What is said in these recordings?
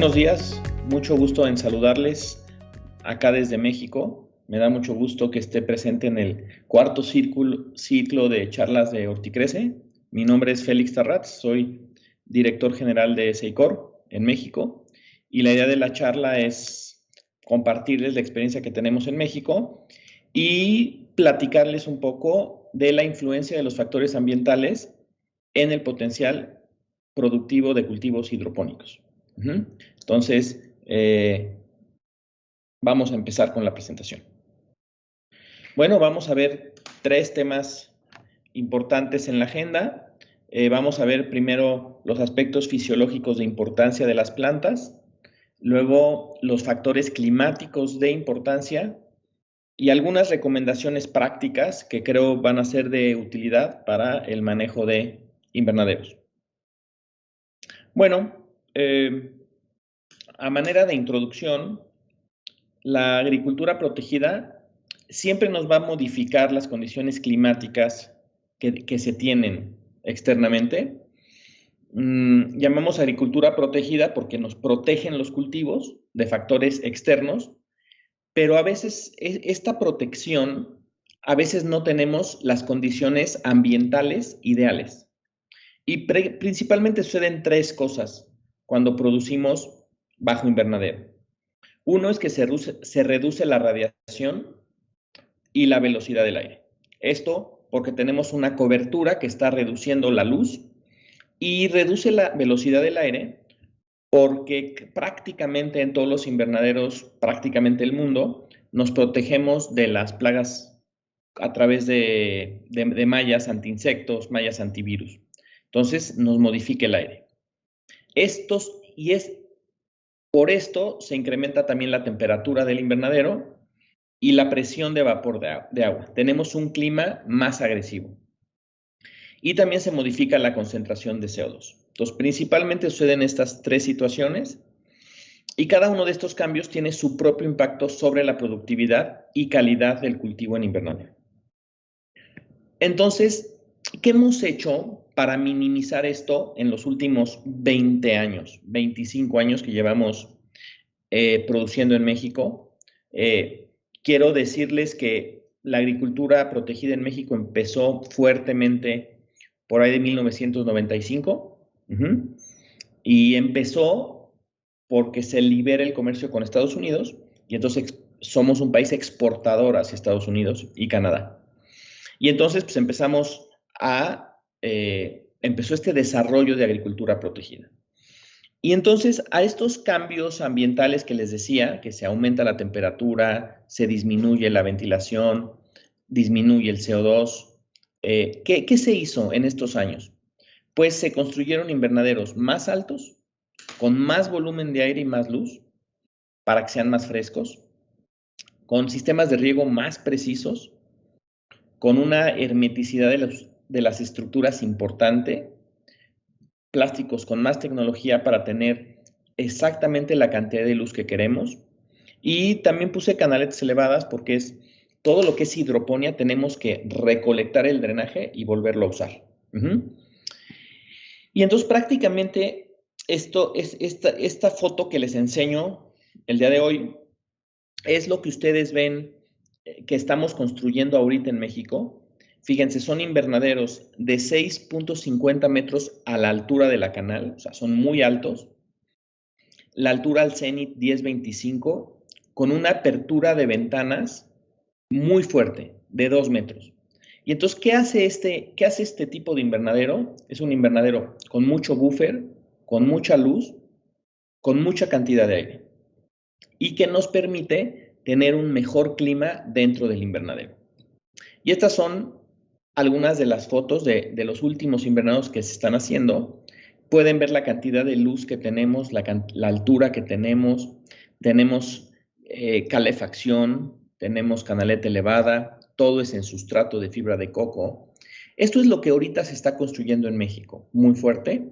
Buenos días, mucho gusto en saludarles acá desde México. Me da mucho gusto que esté presente en el cuarto ciclo de charlas de Horticrece. Mi nombre es Félix Tarratz, soy director general de SEICOR en México y la idea de la charla es compartirles la experiencia que tenemos en México y platicarles un poco de la influencia de los factores ambientales en el potencial productivo de cultivos hidropónicos. Entonces, vamos a empezar con la presentación. Bueno, vamos a ver 3 temas importantes en la agenda. Vamos a ver primero los aspectos fisiológicos de importancia de las plantas, luego los factores climáticos de importancia y algunas recomendaciones prácticas que creo van a ser de utilidad para el manejo de invernaderos. Bueno, a manera de introducción, la agricultura protegida siempre nos va a modificar las condiciones climáticas que se tienen externamente. Llamamos agricultura protegida porque nos protegen los cultivos de factores externos, pero a veces esta protección, a veces no tenemos las condiciones ambientales ideales. Y principalmente suceden 3 cosas cuando producimos bajo invernadero. Uno es que se reduce la radiación y la velocidad del aire. Esto porque tenemos una cobertura que está reduciendo la luz y reduce la velocidad del aire porque prácticamente en todos los invernaderos, prácticamente el mundo, nos protegemos de las plagas a través de mallas anti-insectos, mallas antivirus. Entonces nos modifica el aire. Por esto se incrementa también la temperatura del invernadero y la presión de vapor de agua. Tenemos un clima más agresivo. Y también se modifica la concentración de CO2. Entonces, principalmente suceden estas 3 situaciones y cada uno de estos cambios tiene su propio impacto sobre la productividad y calidad del cultivo en invernadero. Entonces, ¿qué hemos hecho para minimizar esto en los últimos 20 años, 25 años que llevamos produciendo en México? Quiero decirles que la agricultura protegida en México empezó fuertemente por ahí de 1995 y empezó porque se libera el comercio con Estados Unidos y entonces somos un país exportador hacia Estados Unidos y Canadá. Y entonces pues empezó este desarrollo de agricultura protegida. Y entonces a estos cambios ambientales que les decía, que se aumenta la temperatura, se disminuye la ventilación, disminuye el CO2, ¿qué se hizo en estos años? Pues se construyeron invernaderos más altos, con más volumen de aire y más luz, para que sean más frescos, con sistemas de riego más precisos, con una hermeticidad de las estructuras importante, plásticos con más tecnología para tener exactamente la cantidad de luz que queremos. Y también puse canaletas elevadas porque todo lo que es hidroponía tenemos que recolectar el drenaje y volverlo a usar. Y entonces prácticamente esta foto que les enseño el día de hoy es lo que ustedes ven que estamos construyendo ahorita en México. Fíjense, son invernaderos de 6.50 metros a la altura de la canal, o sea, son muy altos. La altura al cenit 10.25, con una apertura de ventanas muy fuerte, de 2 metros. Y entonces, ¿qué hace este tipo de invernadero? Es un invernadero con mucho buffer, con mucha luz, con mucha cantidad de aire. Y que nos permite tener un mejor clima dentro del invernadero. Y estas son algunas de las fotos de los últimos invernaderos que se están haciendo. Pueden ver la cantidad de luz que tenemos, la altura que tenemos calefacción, tenemos canaleta elevada, todo es en sustrato de fibra de coco. Esto es lo que ahorita se está construyendo en México, muy fuerte.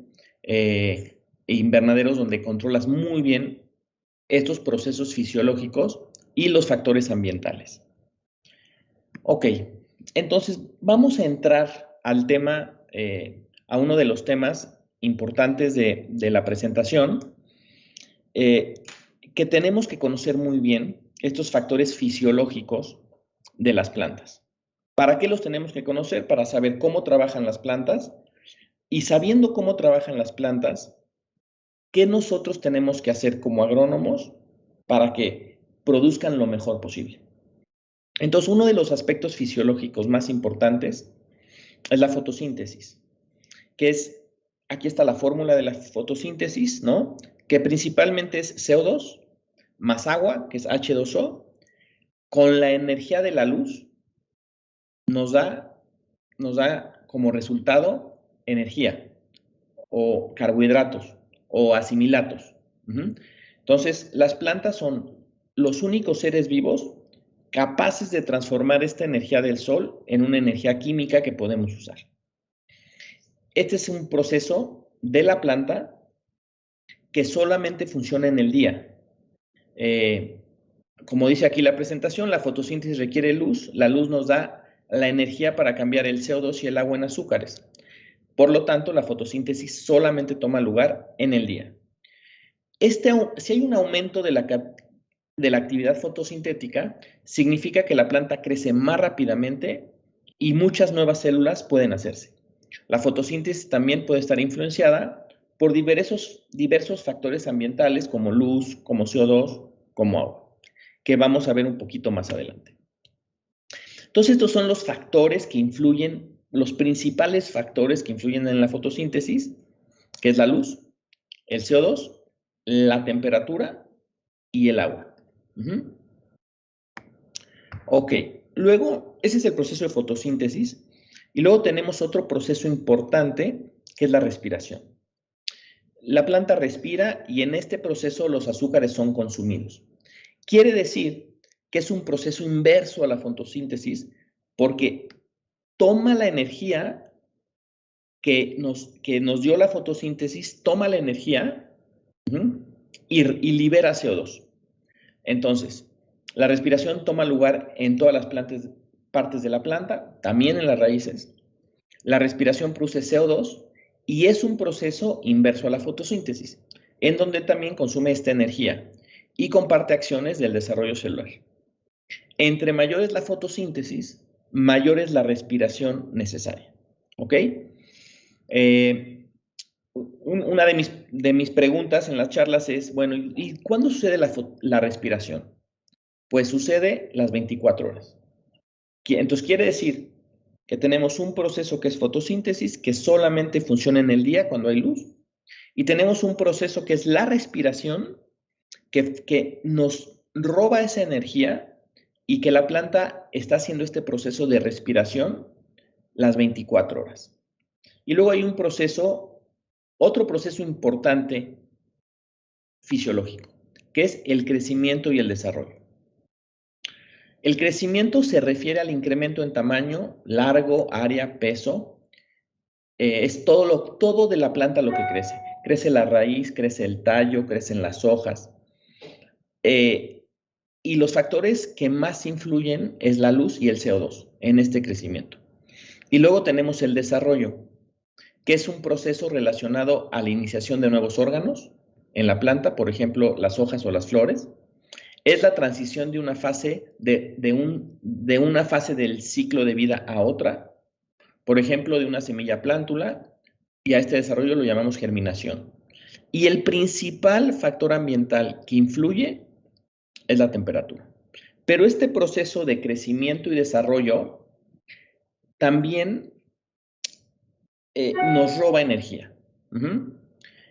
Invernaderos donde controlas muy bien estos procesos fisiológicos y los factores ambientales. Ok, entonces vamos a entrar al tema, a uno de los temas importantes de la presentación, que tenemos que conocer muy bien estos factores fisiológicos de las plantas. ¿Para qué los tenemos que conocer? Para saber cómo trabajan las plantas, y sabiendo cómo trabajan las plantas, ¿qué nosotros tenemos que hacer como agrónomos para que produzcan lo mejor posible? Entonces, uno de los aspectos fisiológicos más importantes es la fotosíntesis, que es, aquí está la fórmula de la fotosíntesis, ¿no? Que principalmente es CO2 más agua, que es H2O, con la energía de la luz, nos da como resultado energía, o carbohidratos, o asimilatos. Entonces, las plantas son los únicos seres vivos capaces de transformar esta energía del sol en una energía química que podemos usar. Este es un proceso de la planta que solamente funciona en el día. Como dice aquí la presentación, la fotosíntesis requiere luz. La luz nos da la energía para cambiar el CO2 y el agua en azúcares. Por lo tanto, la fotosíntesis solamente toma lugar en el día. Si hay un aumento de la actividad fotosintética, significa que la planta crece más rápidamente y muchas nuevas células pueden hacerse. La fotosíntesis también puede estar influenciada por diversos factores ambientales como luz, como CO2, como agua, que vamos a ver un poquito más adelante. Entonces, estos son los factores que influyen, los principales factores que influyen en la fotosíntesis, que es la luz, el CO2, la temperatura y el agua. Ok, luego, ese es el proceso de fotosíntesis. Y luego tenemos otro proceso importante, que es la respiración. La planta respira y en este proceso los azúcares son consumidos. Quiere decir que es un proceso inverso a la fotosíntesis porque toma la energía que nos dio la fotosíntesis, toma la energía y libera CO2. Entonces, la respiración toma lugar en todas las partes de la planta, también en las raíces. La respiración produce CO2 y es un proceso inverso a la fotosíntesis, en donde también consume esta energía y comparte acciones del desarrollo celular. Entre mayor es la fotosíntesis, mayor es la respiración necesaria. ¿Ok? Una de mis preguntas en las charlas es, bueno, ¿y cuándo sucede la respiración? Pues sucede las 24 horas. Entonces quiere decir que tenemos un proceso que es fotosíntesis, que solamente funciona en el día cuando hay luz, y tenemos un proceso que es la respiración, que nos roba esa energía y que la planta está haciendo este proceso de respiración las 24 horas. Y luego hay otro proceso importante fisiológico, que es el crecimiento y el desarrollo. El crecimiento se refiere al incremento en tamaño, largo, área, peso. Es todo de la planta lo que crece. Crece la raíz, crece el tallo, crecen las hojas. Y los factores que más influyen es la luz y el CO2 en este crecimiento. Y luego tenemos el desarrollo, que es un proceso relacionado a la iniciación de nuevos órganos en la planta, por ejemplo, las hojas o las flores. Es la transición de una fase de una fase del ciclo de vida a otra, por ejemplo, de una semilla a plántula, y a este desarrollo lo llamamos germinación. Y el principal factor ambiental que influye es la temperatura. Pero este proceso de crecimiento y desarrollo también nos roba energía.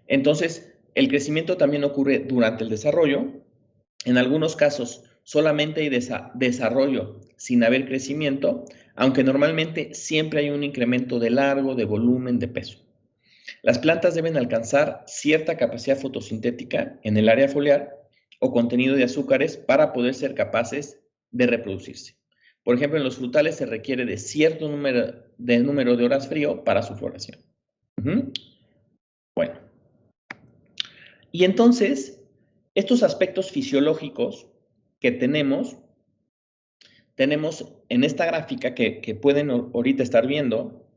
Entonces, el crecimiento también ocurre durante el desarrollo. En algunos casos, solamente hay desarrollo sin haber crecimiento, aunque normalmente siempre hay un incremento de largo, de volumen, de peso. Las plantas deben alcanzar cierta capacidad fotosintética en el área foliar o contenido de azúcares para poder ser capaces de reproducirse. Por ejemplo, en los frutales se requiere de cierto número de horas frío para su floración. Bueno. Y entonces, estos aspectos fisiológicos que tenemos en esta gráfica que pueden ahorita estar viendo,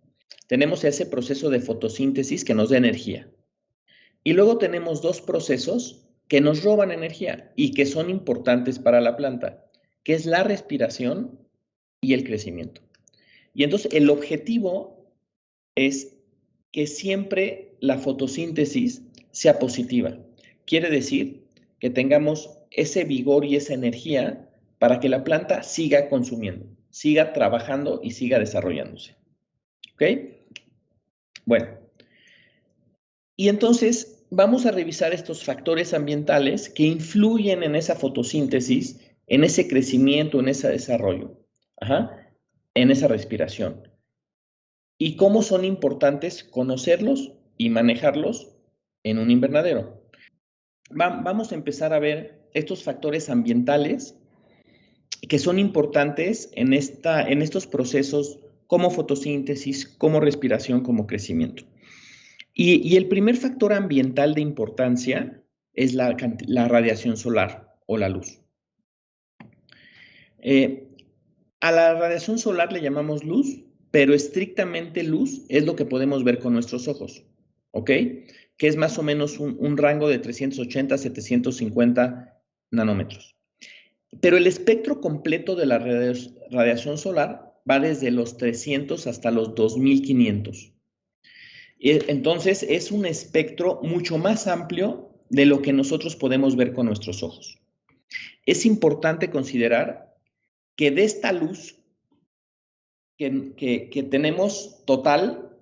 tenemos ese proceso de fotosíntesis que nos da energía. Y luego tenemos dos procesos que nos roban energía y que son importantes para la planta, que es la respiración y el crecimiento. Y entonces el objetivo es que siempre la fotosíntesis sea positiva. Quiere decir que tengamos ese vigor y esa energía para que la planta siga consumiendo, siga trabajando y siga desarrollándose. ¿Ok? Bueno, y entonces vamos a revisar estos factores ambientales que influyen en esa fotosíntesis, en ese crecimiento, en ese desarrollo, en esa respiración. Y cómo son importantes conocerlos y manejarlos en un invernadero. Vamos a empezar a ver estos factores ambientales que son importantes en estos procesos como fotosíntesis, como respiración, como crecimiento. Y el primer factor ambiental de importancia es la radiación solar o la luz. A la radiación solar le llamamos luz, pero estrictamente luz es lo que podemos ver con nuestros ojos, ¿ok? Que es más o menos un rango de 380 a 750 nanómetros. Pero el espectro completo de la radiación solar va desde los 300 hasta los 2500. Entonces, es un espectro mucho más amplio de lo que nosotros podemos ver con nuestros ojos. Es importante considerar que de esta luz que tenemos total,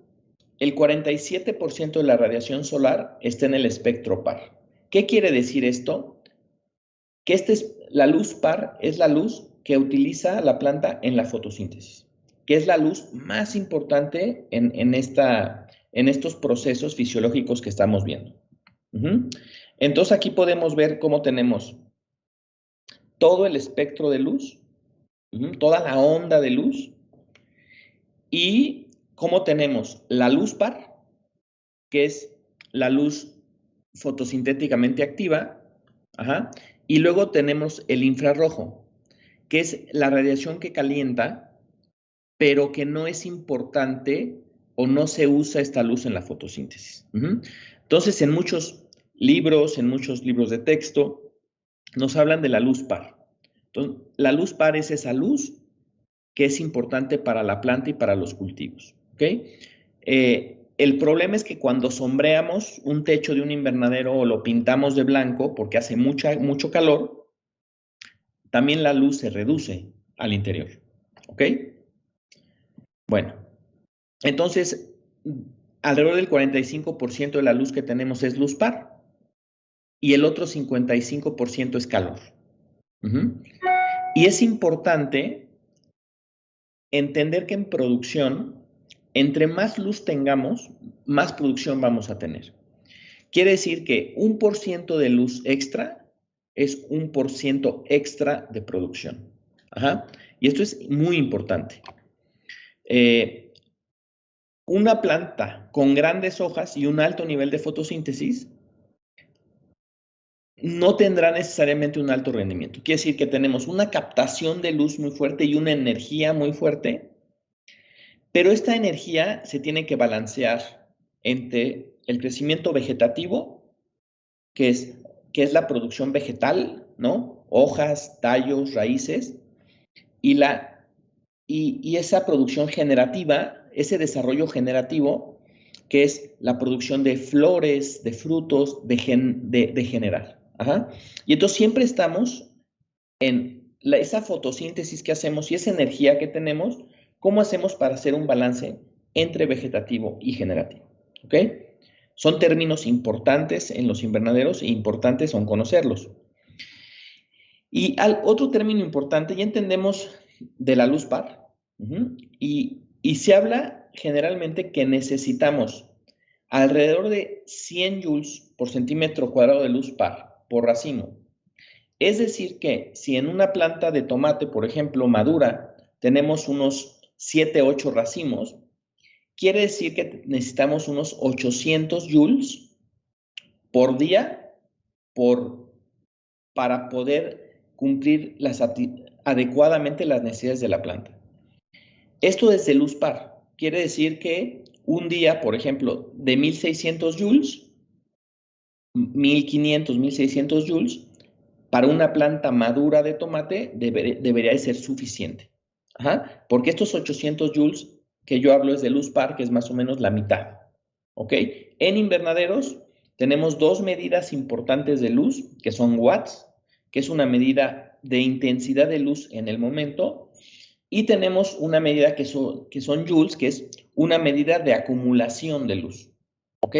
el 47% de la radiación solar está en el espectro par. ¿Qué quiere decir esto? Que la luz par es la luz que utiliza la planta en la fotosíntesis, que es la luz más importante en estos procesos fisiológicos que estamos viendo. Entonces aquí podemos ver cómo tenemos todo el espectro de luz, toda la onda de luz, y cómo tenemos la luz par, que es la luz fotosintéticamente activa, y luego tenemos el infrarrojo, que es la radiación que calienta, pero que no es importante o no se usa esta luz en la fotosíntesis. Entonces, en muchos libros de texto, nos hablan de la luz par. Entonces, la luz par es esa luz que es importante para la planta y para los cultivos. ¿Okay? El problema es que cuando sombreamos un techo de un invernadero o lo pintamos de blanco porque hace mucho calor, también la luz se reduce al interior. ¿Ok? Bueno, entonces, alrededor del 45% de la luz que tenemos es luz par y el otro 55% es calor. Y es importante entender que en producción, entre más luz tengamos, más producción vamos a tener. Quiere decir que 1% de luz extra es 1% extra de producción. Y esto es muy importante. Una planta con grandes hojas y un alto nivel de fotosíntesis no tendrá necesariamente un alto rendimiento. Quiere decir que tenemos una captación de luz muy fuerte y una energía muy fuerte, pero esta energía se tiene que balancear entre el crecimiento vegetativo, que es la producción vegetal, ¿no? Hojas, tallos, raíces, y esa producción generativa, ese desarrollo generativo, que es la producción de flores, de frutos, de generar. Y entonces siempre estamos en esa fotosíntesis que hacemos y esa energía que tenemos, ¿cómo hacemos para hacer un balance entre vegetativo y generativo? ¿Ok? Son términos importantes en los invernaderos e importantes son conocerlos. Y otro término importante, ya entendemos de la luz par, y se habla generalmente que necesitamos alrededor de 100 joules por centímetro cuadrado de luz par por racimo. Es decir que si en una planta de tomate, por ejemplo, madura, tenemos unos 7, 8 racimos, quiere decir que necesitamos unos 800 joules por día para poder cumplir adecuadamente las necesidades de la planta. Esto desde luz par. Quiere decir que un día, por ejemplo, de 1600 joules, 1500, 1600 joules, para una planta madura de tomate debería de ser suficiente. Ajá, porque estos 800 joules que yo hablo es de luz par, que es más o menos la mitad. ¿Ok? En invernaderos tenemos dos medidas importantes de luz, que son watts, que es una medida de intensidad de luz en el momento, y tenemos una medida que son joules, que es una medida de acumulación de luz. ¿Ok?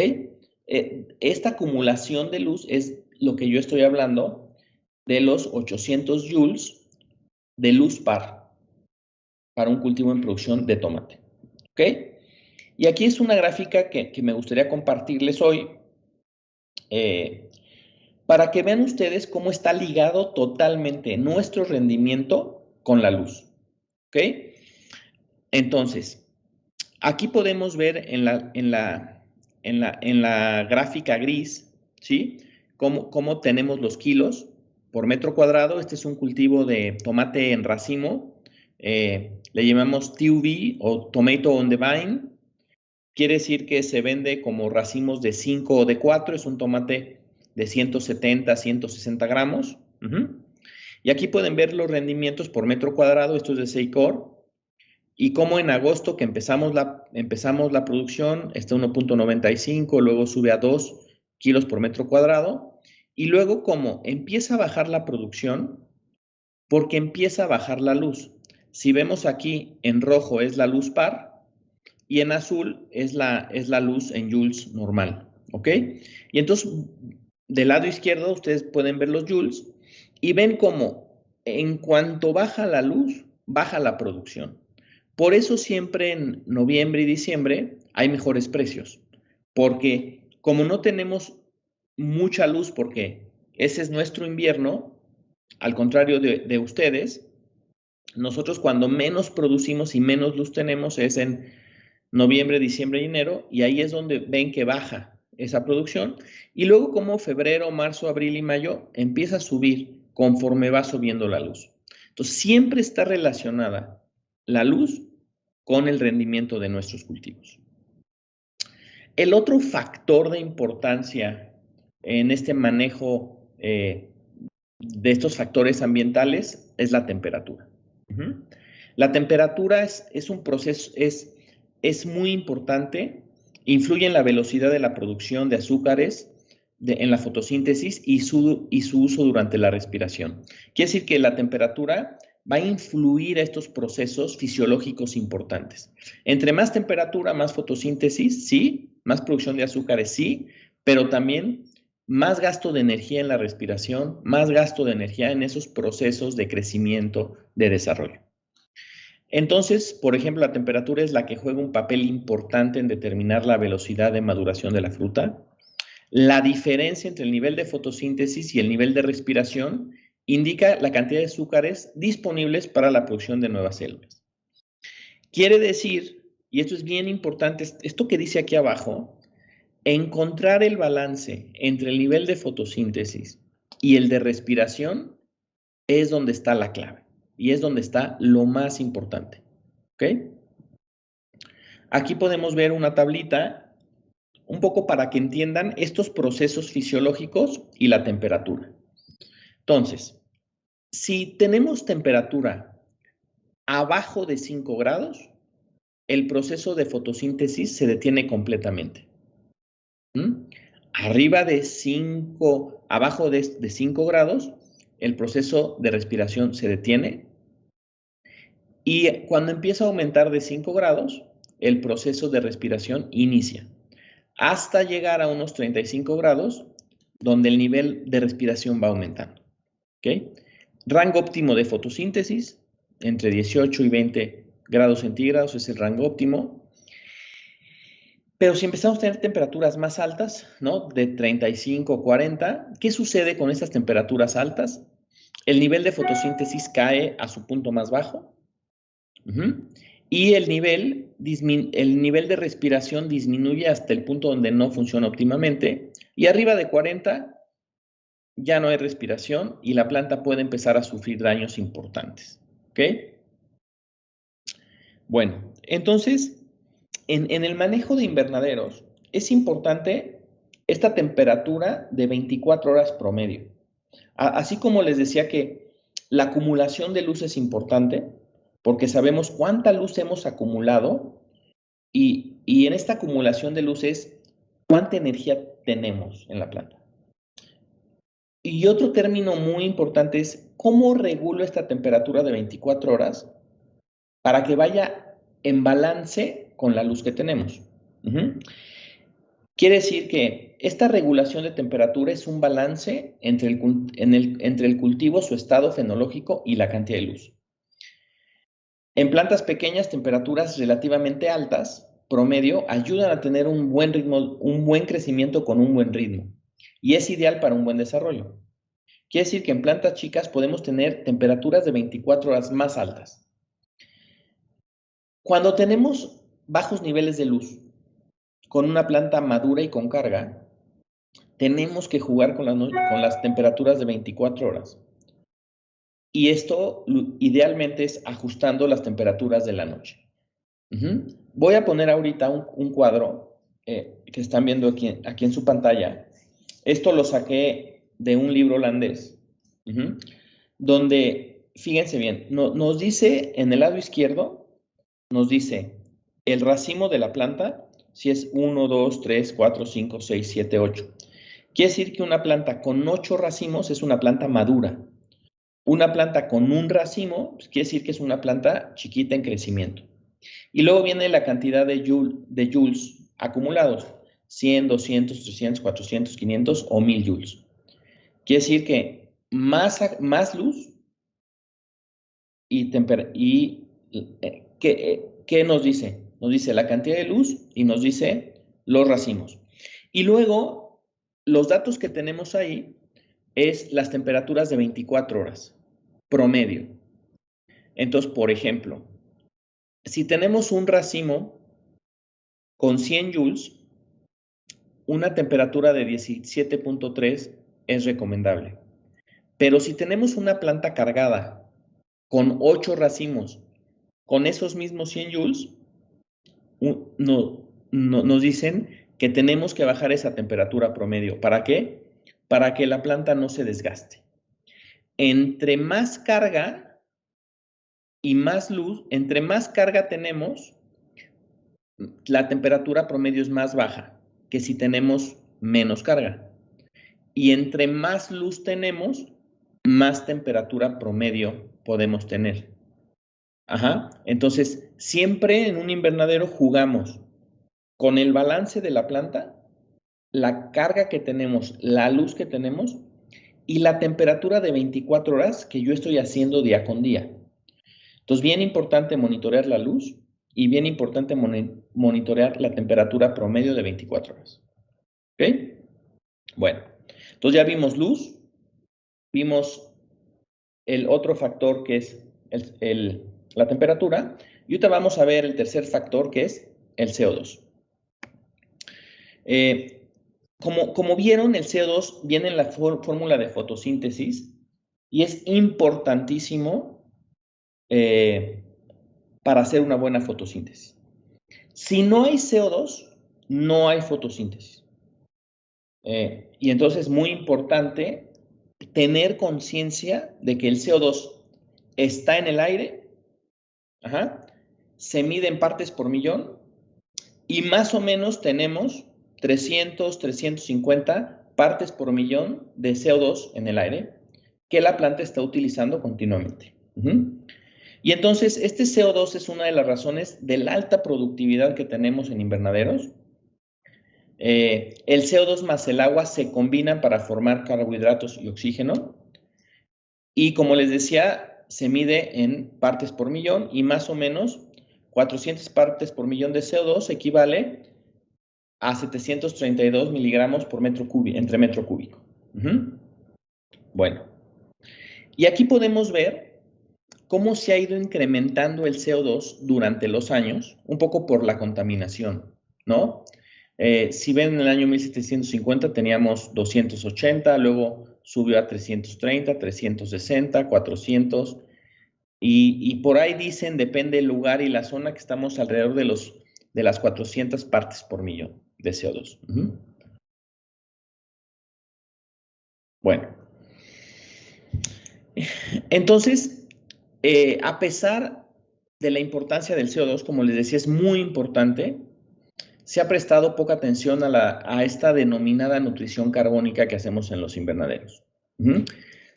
Esta acumulación de luz es lo que yo estoy hablando de los 800 joules de luz par para un cultivo en producción de tomate. ¿Ok? Y aquí es una gráfica que me gustaría compartirles hoy para que vean ustedes cómo está ligado totalmente nuestro rendimiento con la luz. ¿Ok? Entonces, aquí podemos ver en la gráfica gris, ¿sí? Cómo tenemos los kilos por metro cuadrado. Este es un cultivo de tomate en racimo. Le llamamos TOV o Tomato on the Vine. Quiere decir que se vende como racimos de 5 o de 4. Es un tomate de 170, 160 gramos. Y aquí pueden ver los rendimientos por metro cuadrado. Esto es de Seicor. Y como en agosto que empezamos la producción, está 1.95, luego sube a 2 kilos por metro cuadrado. Y luego como empieza a bajar la producción, porque empieza a bajar la luz. Si vemos aquí en rojo es la luz par y en azul es la luz en joules normal. ¿Ok? Y entonces, del lado izquierdo ustedes pueden ver los joules y ven cómo en cuanto baja la luz, baja la producción. Por eso siempre en noviembre y diciembre hay mejores precios, porque como no tenemos mucha luz, porque ese es nuestro invierno, al contrario de ustedes, nosotros cuando menos producimos y menos luz tenemos es en noviembre, diciembre y enero, y ahí es donde ven que baja esa producción, y luego como febrero, marzo, abril y mayo empieza a subir conforme va subiendo la luz. Entonces siempre está relacionada la luz con el rendimiento de nuestros cultivos. El otro factor de importancia en este manejo de estos factores ambientales es la temperatura. La temperatura es un proceso, es muy importante, influye en la velocidad de la producción de azúcares, en la fotosíntesis y su uso durante la respiración. Quiere decir que la temperatura va a influir a estos procesos fisiológicos importantes. Entre más temperatura, más fotosíntesis, sí, más producción de azúcares, sí, pero también más gasto de energía en la respiración, más gasto de energía en esos procesos de crecimiento, de desarrollo. Entonces, por ejemplo, la temperatura es la que juega un papel importante en determinar la velocidad de maduración de la fruta. La diferencia entre el nivel de fotosíntesis y el nivel de respiración indica la cantidad de azúcares disponibles para la producción de nuevas células. Quiere decir, y esto es bien importante, esto que dice aquí abajo, encontrar el balance entre el nivel de fotosíntesis y el de respiración es donde está la clave y es donde está lo más importante. ¿Ok? Aquí podemos ver una tablita un poco para que entiendan estos procesos fisiológicos y la temperatura. Entonces, si tenemos temperatura abajo de 5 grados, el proceso de fotosíntesis se detiene completamente. Arriba de 5, abajo de 5 grados, el proceso de respiración se detiene. Y cuando empieza a aumentar de 5 grados, el proceso de respiración inicia, hasta llegar a unos 35 grados, donde el nivel de respiración va aumentando. ¿Okay? Rango óptimo de fotosíntesis, entre 18 y 20 grados centígrados es el rango óptimo. Pero si empezamos a tener temperaturas más altas, ¿no? De 35 o 40, ¿qué sucede con estas temperaturas altas? El nivel de fotosíntesis cae a su punto más bajo. Y el nivel de respiración disminuye hasta el punto donde no funciona óptimamente. Y arriba de 40 ya no hay respiración y la planta puede empezar a sufrir daños importantes. ¿Ok? Bueno, entonces, en el manejo de invernaderos es importante esta temperatura de 24 horas promedio. Así como les decía que la acumulación de luz es importante, porque sabemos cuánta luz hemos acumulado y en esta acumulación de luz es cuánta energía tenemos en la planta. Y otro término muy importante es cómo regulo esta temperatura de 24 horas para que vaya en balance con la luz que tenemos. Quiere decir que esta regulación de temperatura es un balance entre el cultivo, su estado fenológico y la cantidad de luz. En plantas pequeñas, temperaturas relativamente altas, promedio, ayudan a tener un buen ritmo, un buen crecimiento con un buen ritmo. Y es ideal para un buen desarrollo. Quiere decir que en plantas chicas podemos tener temperaturas de 24 horas más altas. Cuando tenemos bajos niveles de luz, con una planta madura y con carga, tenemos que jugar con las temperaturas de 24 horas. Y esto idealmente es ajustando las temperaturas de la noche. Voy a poner ahorita un cuadro que están viendo aquí en su pantalla. Esto lo saqué de un libro holandés, donde, fíjense bien, nos dice en el lado izquierdo, nos dice el racimo de la planta, si es 1, 2, 3, 4, 5, 6, 7, 8. Quiere decir que una planta con 8 racimos es una planta madura. Una planta con un racimo, pues quiere decir que es una planta chiquita en crecimiento. Y luego viene la cantidad de joules acumulados, 100, 200, 300, 400, 500 o 1000 joules. Quiere decir que más luz y ¿qué nos dice? Nos dice la cantidad de luz y nos dice los racimos. Y luego, los datos que tenemos ahí es las temperaturas de 24 horas, promedio. Entonces, por ejemplo, si tenemos un racimo con 100 joules, una temperatura de 17.3 es recomendable. Pero si tenemos una planta cargada con 8 racimos, con esos mismos 100 joules, nos dicen que tenemos que bajar esa temperatura promedio. ¿Para qué? Para que la planta no se desgaste. Entre más carga y más luz, entre más carga tenemos, la temperatura promedio es más baja que si tenemos menos carga. Y entre más luz tenemos, más temperatura promedio podemos tener. Entonces, siempre en un invernadero jugamos con el balance de la planta, la carga que tenemos, la luz que tenemos y la temperatura de 24 horas que yo estoy haciendo día con día. Entonces, bien importante monitorear la luz y bien importante monitorear la temperatura promedio de 24 horas. ¿Ok? Bueno, entonces ya vimos luz, vimos el otro factor que es la temperatura, y ahorita vamos a ver el tercer factor que es el CO2. Como vieron, el CO2 viene en la fórmula de fotosíntesis y es importantísimo para hacer una buena fotosíntesis. Si no hay CO2, no hay fotosíntesis. Y entonces es muy importante tener conciencia de que el CO2 está en el aire, se mide en partes por millón y más o menos tenemos 300, 350 partes por millón de CO2 en el aire que la planta está utilizando continuamente. Y entonces este CO2 es una de las razones de la alta productividad que tenemos en invernaderos. El CO2 más el agua se combinan para formar carbohidratos y oxígeno. Y como les decía, se mide en partes por millón y más o menos 400 partes por millón de CO2 equivale a 732 miligramos por metro cúbico, entre metro cúbico. Bueno, y aquí podemos ver cómo se ha ido incrementando el CO2 durante los años, un poco por la contaminación, ¿no? Si ven, en el año 1750 teníamos 280, luego subió a 330, 360, 400, y por ahí dicen, depende del lugar y la zona, que estamos alrededor de las 400 partes por millón de CO2. Bueno, entonces, a pesar de la importancia del CO2, como les decía, es muy importante, se ha prestado poca atención a esta denominada nutrición carbónica que hacemos en los invernaderos.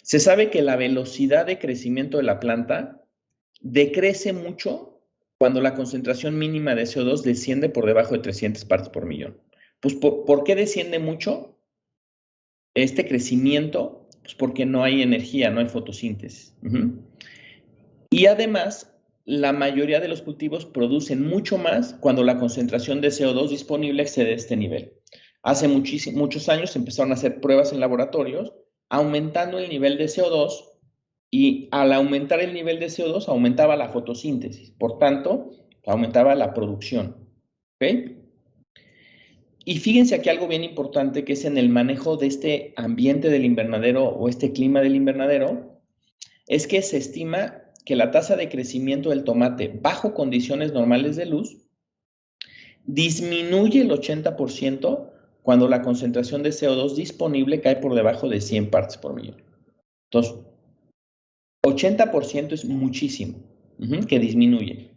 Se sabe que la velocidad de crecimiento de la planta decrece mucho cuando la concentración mínima de CO2 desciende por debajo de 300 partes por millón. Pues, ¿por qué desciende mucho este crecimiento? Pues porque no hay energía, no hay fotosíntesis. Y además, la mayoría de los cultivos producen mucho más cuando la concentración de CO2 disponible excede este nivel. Hace muchos años se empezaron a hacer pruebas en laboratorios aumentando el nivel de CO2 y al aumentar el nivel de CO2 aumentaba la fotosíntesis, por tanto, aumentaba la producción. ¿Ok? Y fíjense aquí algo bien importante que es en el manejo de este ambiente del invernadero o este clima del invernadero, es que se estima que la tasa de crecimiento del tomate bajo condiciones normales de luz disminuye el 80% cuando la concentración de CO2 disponible cae por debajo de 100 partes por millón. Entonces, 80% es muchísimo que disminuye.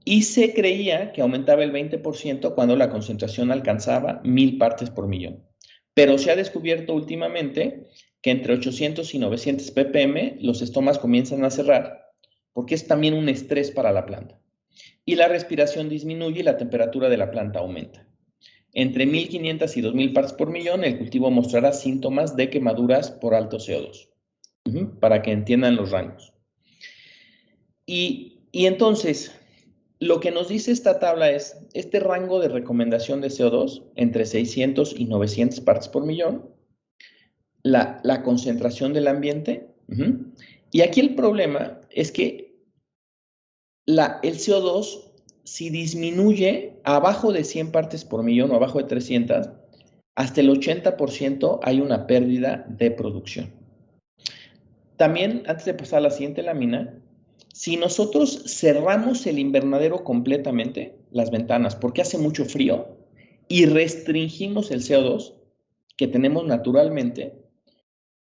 Y se creía que aumentaba el 20% cuando la concentración alcanzaba 1000 partes por millón. Pero se ha descubierto últimamente que entre 800 y 900 ppm los estomas comienzan a cerrar porque es también un estrés para la planta. Y la respiración disminuye y la temperatura de la planta aumenta. Entre 1500 y 2000 partes por millón el cultivo mostrará síntomas de quemaduras por alto CO2, para que entiendan los rangos. Y entonces, lo que nos dice esta tabla es este rango de recomendación de CO2 entre 600 y 900 partes por millón, la concentración del ambiente. Y aquí el problema es que el CO2, si disminuye abajo de 100 partes por millón o abajo de 300, hasta el 80% hay una pérdida de producción. También, antes de pasar a la siguiente lámina, si nosotros cerramos el invernadero completamente, las ventanas, porque hace mucho frío, y restringimos el CO2 que tenemos naturalmente,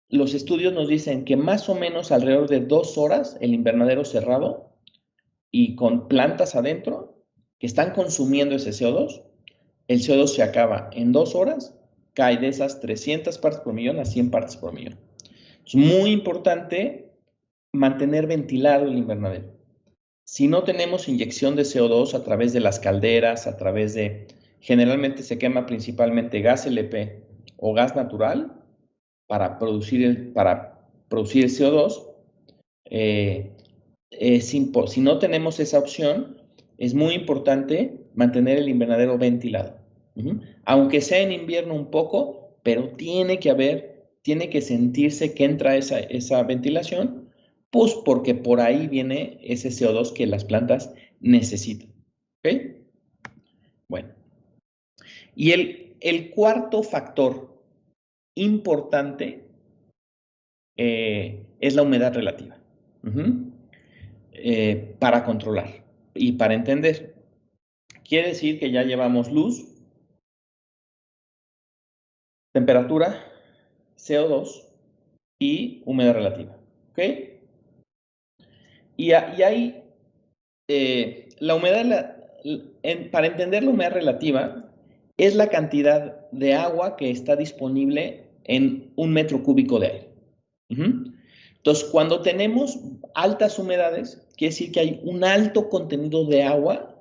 los estudios nos dicen que más o menos alrededor de 2 horas el invernadero cerrado y con plantas adentro que están consumiendo ese CO2, el CO2 se acaba en 2 horas, cae de esas 300 partes por millón a 100 partes por millón. Es muy importante mantener ventilado el invernadero. Si no tenemos inyección de CO2 a través de las calderas, a través de, generalmente se quema principalmente gas LP o gas natural para producir el CO2, si no tenemos esa opción, es muy importante mantener el invernadero ventilado. Aunque sea en invierno un poco, pero tiene que sentirse que entra esa ventilación, pues porque por ahí viene ese CO2 que las plantas necesitan. ¿Ok? Bueno. Y el cuarto factor importante es la humedad relativa. Para controlar y para entender. Quiere decir que ya llevamos luz, temperatura, CO2 y humedad relativa. ¿Ok? Y ahí, la humedad, para entender la humedad relativa, es la cantidad de agua que está disponible en 1 metro cúbico de aire. Entonces, cuando tenemos altas humedades, quiere decir que hay un alto contenido de agua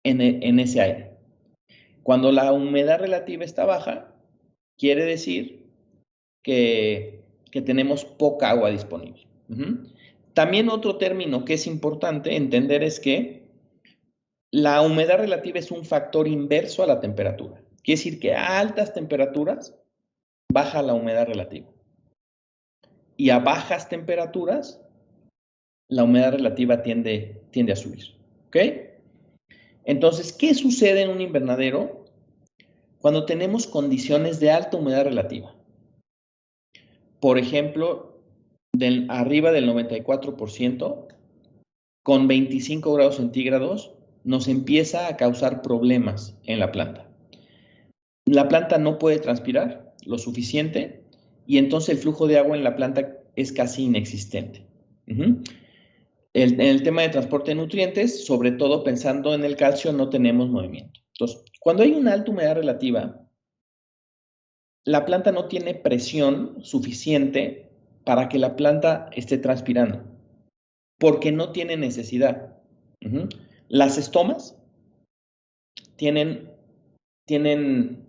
en ese aire. Cuando la humedad relativa está baja, quiere decir que tenemos poca agua disponible. También otro término que es importante entender es que la humedad relativa es un factor inverso a la temperatura. Quiere decir que a altas temperaturas baja la humedad relativa. Y a bajas temperaturas, la humedad relativa tiende a subir. ¿Ok? Entonces, ¿qué sucede en un invernadero cuando tenemos condiciones de alta humedad relativa? Por ejemplo, arriba del 94%, con 25 grados centígrados, nos empieza a causar problemas en la planta. La planta no puede transpirar lo suficiente y entonces el flujo de agua en la planta es casi inexistente. En el tema de transporte de nutrientes, sobre todo pensando en el calcio, no tenemos movimiento. Entonces, cuando hay una alta humedad relativa, la planta no tiene presión suficiente para que la planta esté transpirando, porque no tiene necesidad. Las estomas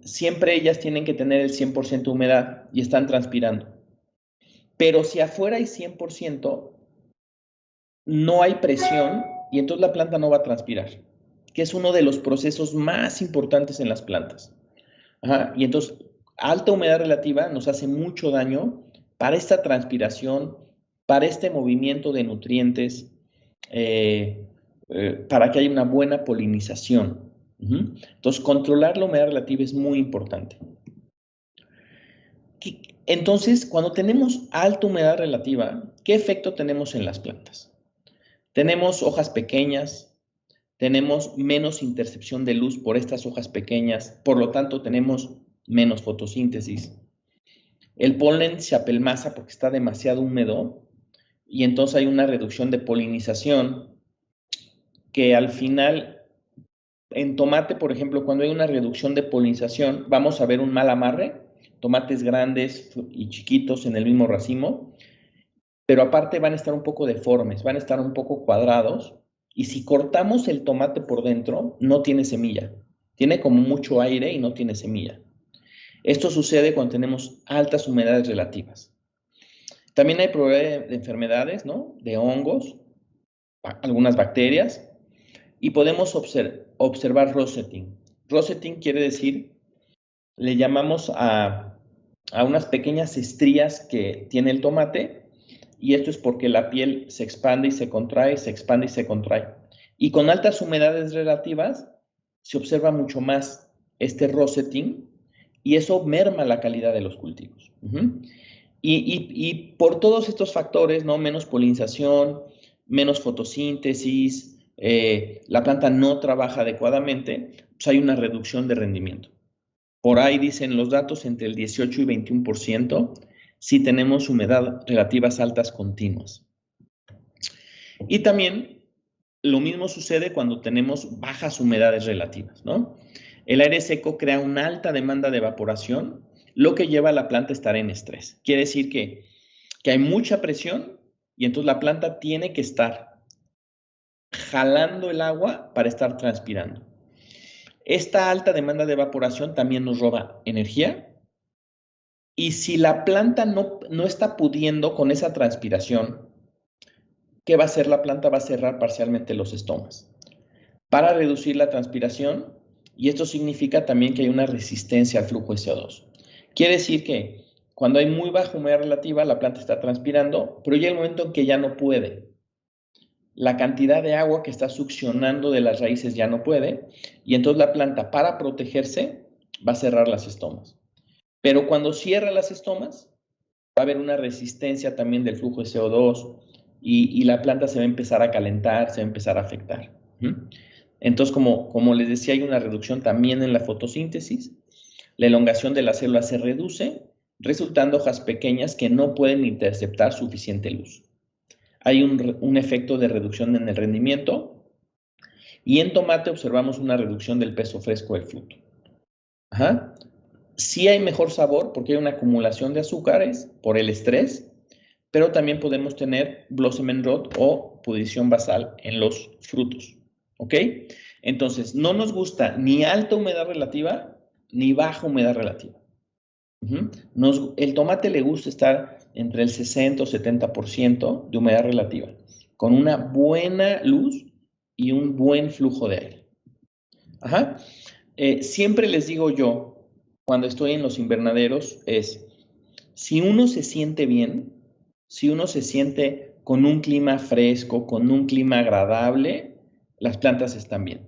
siempre ellas tienen que tener el 100% de humedad y están transpirando. Pero si afuera hay 100%, no hay presión y entonces la planta no va a transpirar, que es uno de los procesos más importantes en las plantas. Y entonces, alta humedad relativa nos hace mucho daño para esta transpiración, para este movimiento de nutrientes, para que haya una buena polinización. Entonces, controlar la humedad relativa es muy importante. Entonces, cuando tenemos alta humedad relativa, ¿qué efecto tenemos en las plantas? Tenemos hojas pequeñas, tenemos menos intercepción de luz por estas hojas pequeñas, por lo tanto tenemos menos fotosíntesis. El polen se apelmaza porque está demasiado húmedo y entonces hay una reducción de polinización que al final, en tomate, por ejemplo, cuando hay una reducción de polinización, vamos a ver un mal amarre, tomates grandes y chiquitos en el mismo racimo, pero aparte van a estar un poco deformes, van a estar un poco cuadrados, y si cortamos el tomate por dentro, no tiene semilla. Tiene como mucho aire y no tiene semilla. Esto sucede cuando tenemos altas humedades relativas. También hay probabilidad de enfermedades, ¿no? De hongos, algunas bacterias, y podemos observar rosetting. Rosetting quiere decir, le llamamos a unas pequeñas estrías que tiene el tomate, y esto es porque la piel se expande y se contrae, se expande y se contrae. Y con altas humedades relativas se observa mucho más este rosetting y eso merma la calidad de los cultivos. Y por todos estos factores, ¿no? Menos polinización, menos fotosíntesis, la planta no trabaja adecuadamente, pues hay una reducción de rendimiento. Por ahí dicen los datos entre el 18 y 21% si tenemos humedad relativas altas continuas. Y también lo mismo sucede cuando tenemos bajas humedades relativas, ¿no? El aire seco crea una alta demanda de evaporación, lo que lleva a la planta a estar en estrés. Quiere decir que hay mucha presión y entonces la planta tiene que estar jalando el agua para estar transpirando. Esta alta demanda de evaporación también nos roba energía. Y si la planta no está pudiendo con esa transpiración, ¿qué va a hacer la planta? Va a cerrar parcialmente los estomas para reducir la transpiración, y esto significa también que hay una resistencia al flujo de CO2. Quiere decir que cuando hay muy baja humedad relativa, la planta está transpirando, pero llega el momento en que ya no puede. La cantidad de agua que está succionando de las raíces ya no puede, y entonces la planta, para protegerse, va a cerrar las estomas. Pero cuando cierra las estomas, va a haber una resistencia también del flujo de CO2 y la planta se va a empezar a calentar, se va a empezar a afectar. Entonces, como les decía, hay una reducción también en la fotosíntesis. La elongación de la célula se reduce, resultando hojas pequeñas que no pueden interceptar suficiente luz. Hay un efecto de reducción en el rendimiento y en tomate observamos una reducción del peso fresco del fruto. Sí hay mejor sabor porque hay una acumulación de azúcares por el estrés, pero también podemos tener blossom end rot o pudrición basal en los frutos. ¿Ok? Entonces, no nos gusta ni alta humedad relativa ni baja humedad relativa. El tomate le gusta estar entre el 60 o 70% de humedad relativa, con una buena luz y un buen flujo de aire. Siempre les digo yo, cuando estoy en los invernaderos, si uno se siente bien, si uno se siente con un clima fresco, con un clima agradable, las plantas están bien.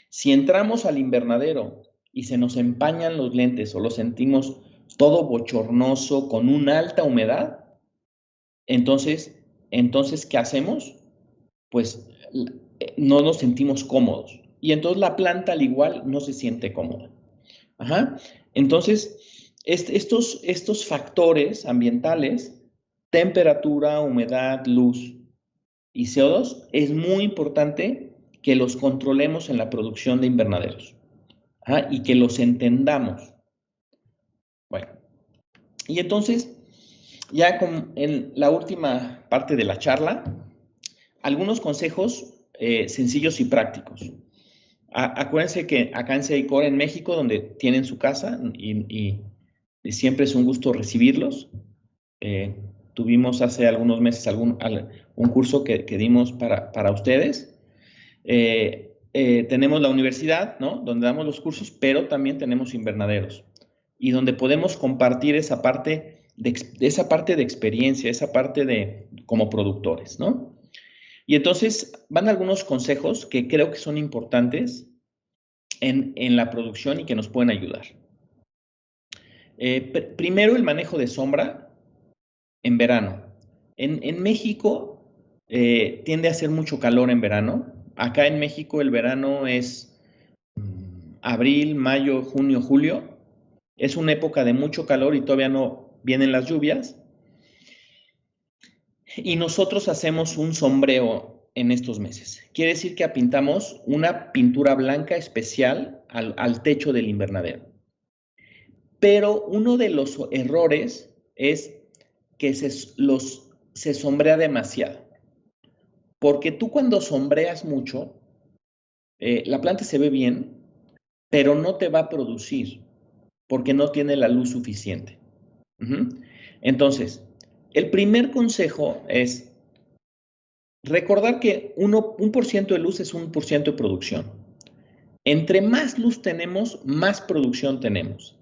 Si entramos al invernadero y se nos empañan los lentes o lo sentimos todo bochornoso, con una alta humedad, entonces, ¿qué hacemos? Pues no nos sentimos cómodos. Y entonces la planta al igual no se siente cómoda. Entonces, Estos factores ambientales, temperatura, humedad, luz y CO2, es muy importante que los controlemos en la producción de invernaderos, y que los entendamos. Bueno, y entonces, ya en la última parte de la charla, algunos consejos sencillos y prácticos. Acuérdense que acá en Seicor, en México, donde tienen su casa, y siempre es un gusto recibirlos. Tuvimos hace algunos meses un curso que dimos para ustedes. Tenemos la universidad, ¿no?, donde damos los cursos, pero también tenemos invernaderos y donde podemos compartir esa parte de experiencia, esa parte de como productores, ¿no? Y entonces van algunos consejos que creo que son importantes en la producción y que nos pueden ayudar. Primero, el manejo de sombra en verano. En México tiende a hacer mucho calor en verano. Acá en México el verano es abril, mayo, junio, julio. Es una época de mucho calor y todavía no vienen las lluvias. Y nosotros hacemos un sombreo en estos meses. Quiere decir que pintamos una pintura blanca especial al techo del invernadero. Pero uno de los errores es que se sombrea demasiado. Porque tú cuando sombreas mucho, la planta se ve bien, pero no te va a producir porque no tiene la luz suficiente. Entonces, el primer consejo es recordar que 1% de luz es 1% de producción. Entre más luz tenemos, más producción tenemos.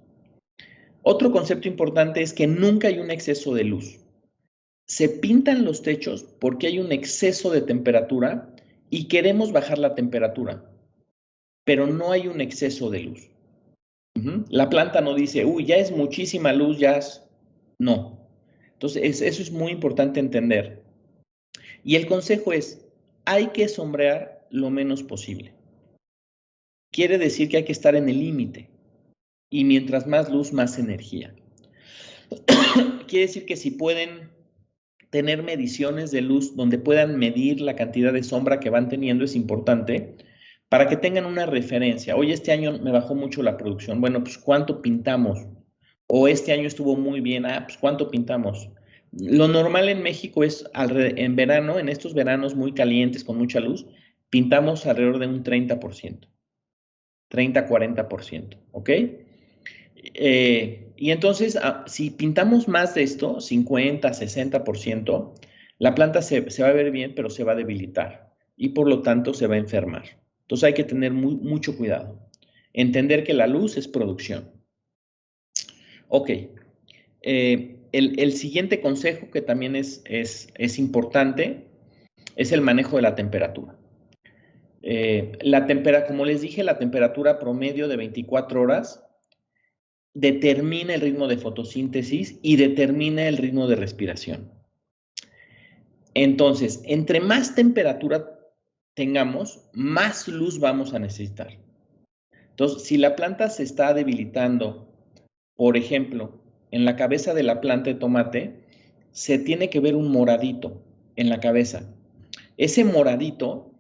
Otro concepto importante es que nunca hay un exceso de luz. Se pintan los techos porque hay un exceso de temperatura y queremos bajar la temperatura, pero no hay un exceso de luz. La planta no dice, uy, ya es muchísima luz, ya es... No. Entonces, eso es muy importante entender. Y el consejo es, hay que sombrear lo menos posible. Quiere decir que hay que estar en el límite. Y mientras más luz, más energía. Quiere decir que si pueden tener mediciones de luz donde puedan medir la cantidad de sombra que van teniendo, es importante para que tengan una referencia. Oye, este año me bajó mucho la producción. Bueno, pues ¿cuánto pintamos? O este año estuvo muy bien. Pues ¿cuánto pintamos? Lo normal en México es en verano, en estos veranos muy calientes con mucha luz, pintamos alrededor de un 30%, 30-40%, ¿ok? Y entonces, si pintamos más de esto, 50-60%, la planta se va a ver bien, pero se va a debilitar y por lo tanto se va a enfermar. Entonces hay que tener mucho cuidado. Entender que la luz es producción. Ok. El siguiente consejo que también es importante es el manejo de la temperatura. Como les dije, la temperatura promedio de 24 horas determina el ritmo de fotosíntesis y determina el ritmo de respiración. Entonces, entre más temperatura tengamos, más luz vamos a necesitar. Entonces, si la planta se está debilitando, por ejemplo, en la cabeza de la planta de tomate, se tiene que ver un moradito en la cabeza. Ese moradito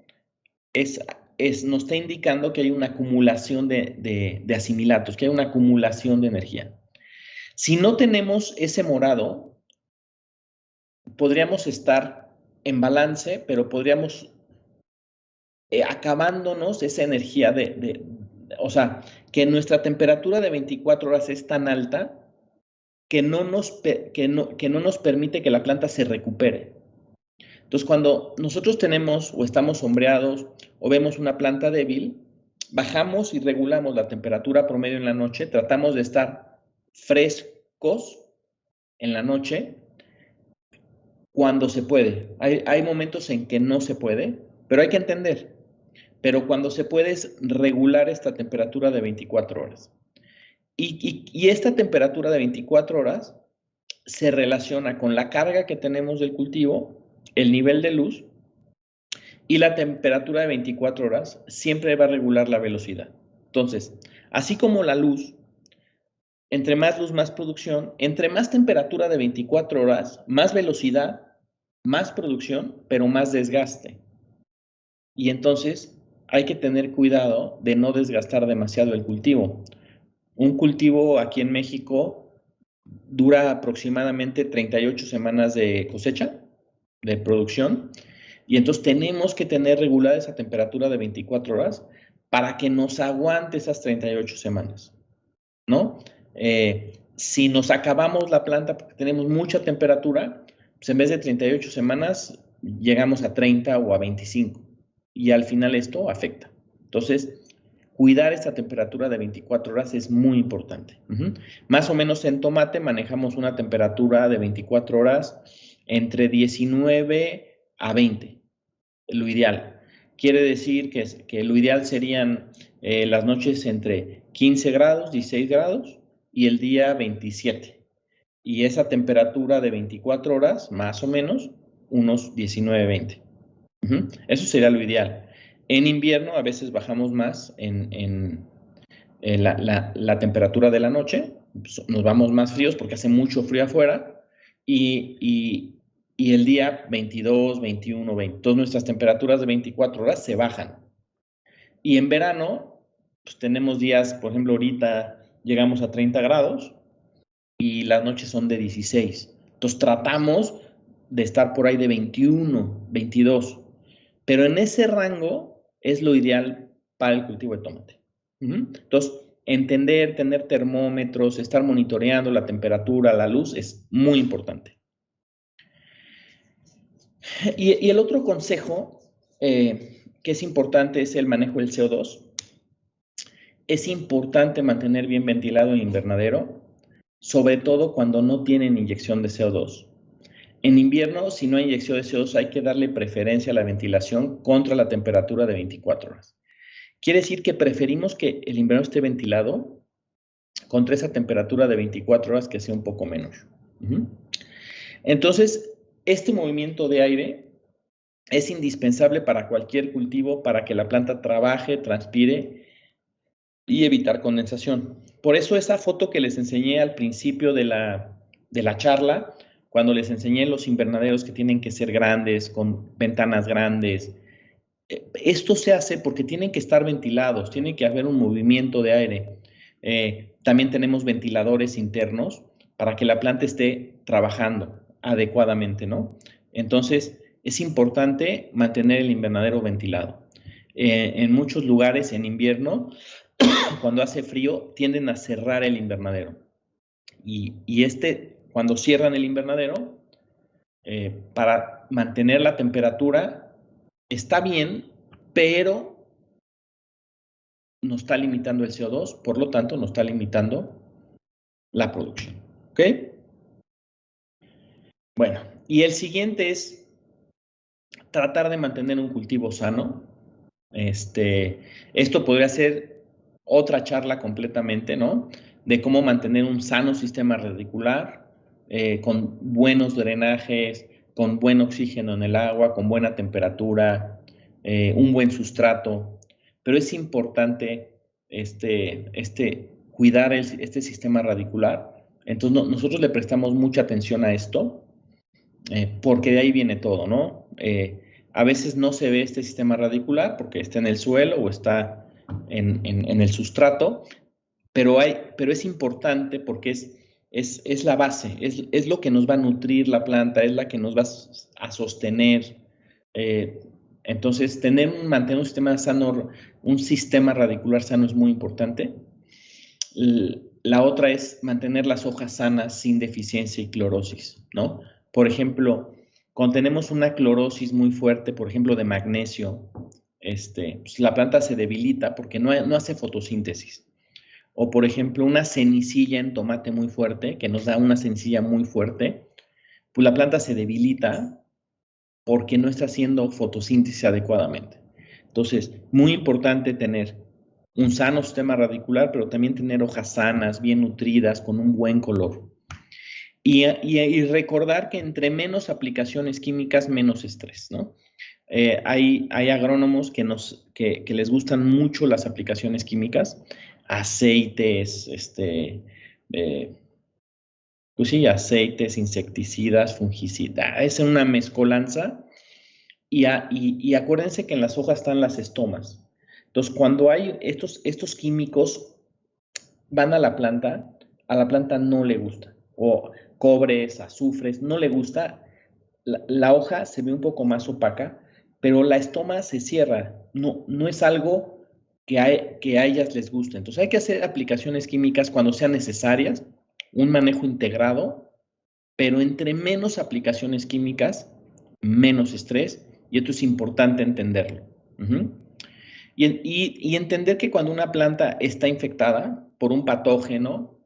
nos está indicando que hay una acumulación de asimilatos, que hay una acumulación de energía. Si no tenemos ese morado, podríamos estar en balance, pero podríamos acabándonos esa energía o sea, que nuestra temperatura de 24 horas es tan alta que no nos permite que la planta se recupere. Entonces, cuando nosotros tenemos o estamos sombreados o vemos una planta débil, bajamos y regulamos la temperatura promedio en la noche, tratamos de estar frescos en la noche cuando se puede. Hay momentos en que no se puede, pero hay que entender. Pero cuando se puede es regular esta temperatura de 24 horas. Y esta temperatura de 24 horas se relaciona con la carga que tenemos del cultivo, el nivel de luz, y la temperatura de 24 horas siempre va a regular la velocidad. Entonces, así como la luz entre más luz, más producción, entre más temperatura de 24 horas, más velocidad, más producción, pero más desgaste. Y entonces hay que tener cuidado de no desgastar demasiado el cultivo. Un cultivo aquí en México dura aproximadamente 38 semanas de cosecha, de producción, y entonces tenemos que tener regulada esa temperatura de 24 horas para que nos aguante esas 38 semanas, ¿no? Si nos acabamos la planta porque tenemos mucha temperatura, pues en vez de 38 semanas llegamos a 30 o a 25 y al final esto afecta. Entonces, cuidar esta temperatura de 24 horas es muy importante. Más o menos en tomate manejamos una temperatura de 24 horas entre 19 a 20, lo ideal. Quiere decir que lo ideal serían las noches entre 15 grados, 16 grados y el día 27. Y esa temperatura de 24 horas, más o menos, unos 19, 20. Eso sería lo ideal. En invierno a veces bajamos más en la temperatura de la noche, nos vamos más fríos porque hace mucho frío afuera y el día 22, 21, 20. Todas nuestras temperaturas de 24 horas se bajan. Y en verano, pues tenemos días, por ejemplo, ahorita llegamos a 30 grados y las noches son de 16. Entonces tratamos de estar por ahí de 21, 22. Pero en ese rango es lo ideal para el cultivo de tomate. Entonces, entender, tener termómetros, estar monitoreando la temperatura, la luz, es muy importante. Y el otro consejo que es importante es el manejo del CO2. Es importante mantener bien ventilado el invernadero, sobre todo cuando no tienen inyección de CO2. En invierno, si no hay inyección de CO2, hay que darle preferencia a la ventilación contra la temperatura de 24 horas. Quiere decir que preferimos que el invernadero esté ventilado contra esa temperatura de 24 horas que sea un poco menos. Entonces, este movimiento de aire es indispensable para cualquier cultivo para que la planta trabaje, transpire y evitar condensación. Por eso esa foto que les enseñé al principio de la charla, cuando les enseñé los invernaderos que tienen que ser grandes, con ventanas grandes, esto se hace porque tienen que estar ventilados, tiene que haber un movimiento de aire. También tenemos ventiladores internos para que la planta esté trabajando adecuadamente, ¿no? Entonces, es importante mantener el invernadero ventilado. En muchos lugares en invierno, cuando hace frío, tienden a cerrar el invernadero. Y cuando cierran el invernadero, para mantener la temperatura, está bien, pero nos está limitando el CO2, por lo tanto, nos está limitando la producción. ¿Ok? Bueno, y el siguiente es tratar de mantener un cultivo sano. Esto podría ser otra charla completamente, ¿no? De cómo mantener un sano sistema radicular, con buenos drenajes, con buen oxígeno en el agua, con buena temperatura, un buen sustrato. Pero es importante cuidar este sistema radicular. Entonces, nosotros le prestamos mucha atención a esto, porque de ahí viene todo, ¿no? A veces no se ve este sistema radicular porque está en el suelo o está en el sustrato, pero es importante porque es la base, es lo que nos va a nutrir la planta, es la que nos va a sostener. Entonces, mantener un sistema sano, un sistema radicular sano es muy importante. La otra es mantener las hojas sanas sin deficiencia y clorosis, ¿no? Por ejemplo, cuando tenemos una clorosis muy fuerte, por ejemplo, de magnesio, pues la planta se debilita porque no hace fotosíntesis. O, por ejemplo, una cenicilla en tomate muy fuerte, que nos da una cenicilla muy fuerte, pues la planta se debilita porque no está haciendo fotosíntesis adecuadamente. Entonces, muy importante tener un sano sistema radicular, pero también tener hojas sanas, bien nutridas, con un buen color. Y recordar que entre menos aplicaciones químicas, menos estrés, ¿no? Hay agrónomos que les gustan mucho las aplicaciones químicas, aceites, pues sí, aceites, insecticidas, fungicidas, es una mezcolanza. Y acuérdense que en las hojas están las estomas. Entonces, cuando hay estos químicos van a la planta no le gusta. O cobres, azufres, no le gusta. La hoja se ve un poco más opaca, pero la estoma se cierra. No es algo que a ellas les guste. Entonces hay que hacer aplicaciones químicas cuando sean necesarias, un manejo integrado, pero entre menos aplicaciones químicas, menos estrés, y esto es importante entenderlo. Y entender que cuando una planta está infectada por un patógeno,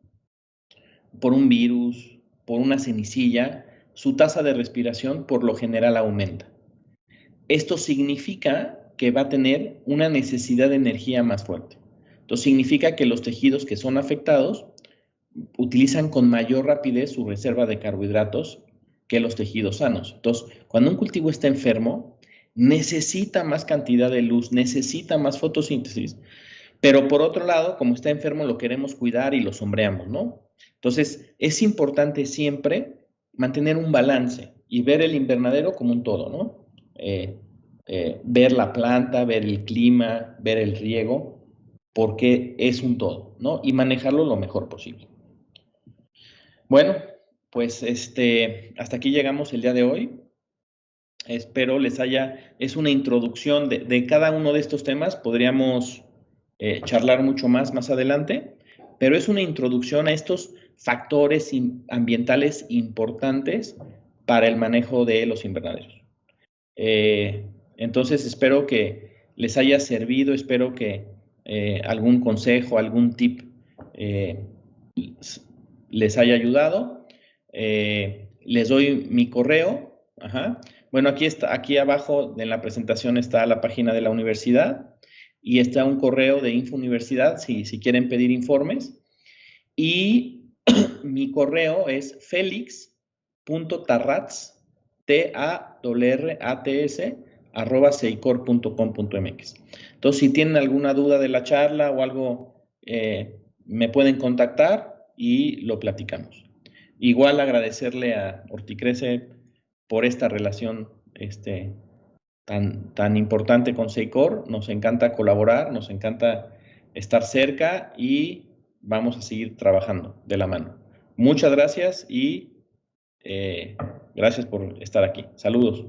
por un virus, por una cenicilla, su tasa de respiración por lo general aumenta. Esto significa que va a tener una necesidad de energía más fuerte. Entonces significa que los tejidos que son afectados utilizan con mayor rapidez su reserva de carbohidratos que los tejidos sanos. Entonces, cuando un cultivo está enfermo, necesita más cantidad de luz, necesita más fotosíntesis, pero por otro lado, como está enfermo, lo queremos cuidar y lo sombreamos, ¿no? Entonces, es importante siempre mantener un balance y ver el invernadero como un todo, ¿no? Ver la planta, ver el clima, ver el riego, porque es un todo, ¿no? Y manejarlo lo mejor posible. Bueno, pues hasta aquí llegamos el día de hoy. Espero es una introducción de cada uno de estos temas. Podríamos charlar mucho más adelante, pero es una introducción a estos factores ambientales importantes para el manejo de los invernaderos. Entonces espero que les haya servido, espero que algún consejo, algún tip les haya ayudado. Les doy mi correo. Ajá. Bueno, aquí abajo en la presentación está la página de la universidad y está un correo de InfoUniversidad si quieren pedir informes. Y mi correo es felix.tarrats, TARRATS, @seicor.com.mx. Entonces, si tienen alguna duda de la charla o algo, me pueden contactar y lo platicamos. Igual agradecerle a Horticrece por esta relación tan importante con Seicor. Nos encanta colaborar, nos encanta estar cerca y vamos a seguir trabajando de la mano. Muchas gracias y gracias por estar aquí. Saludos.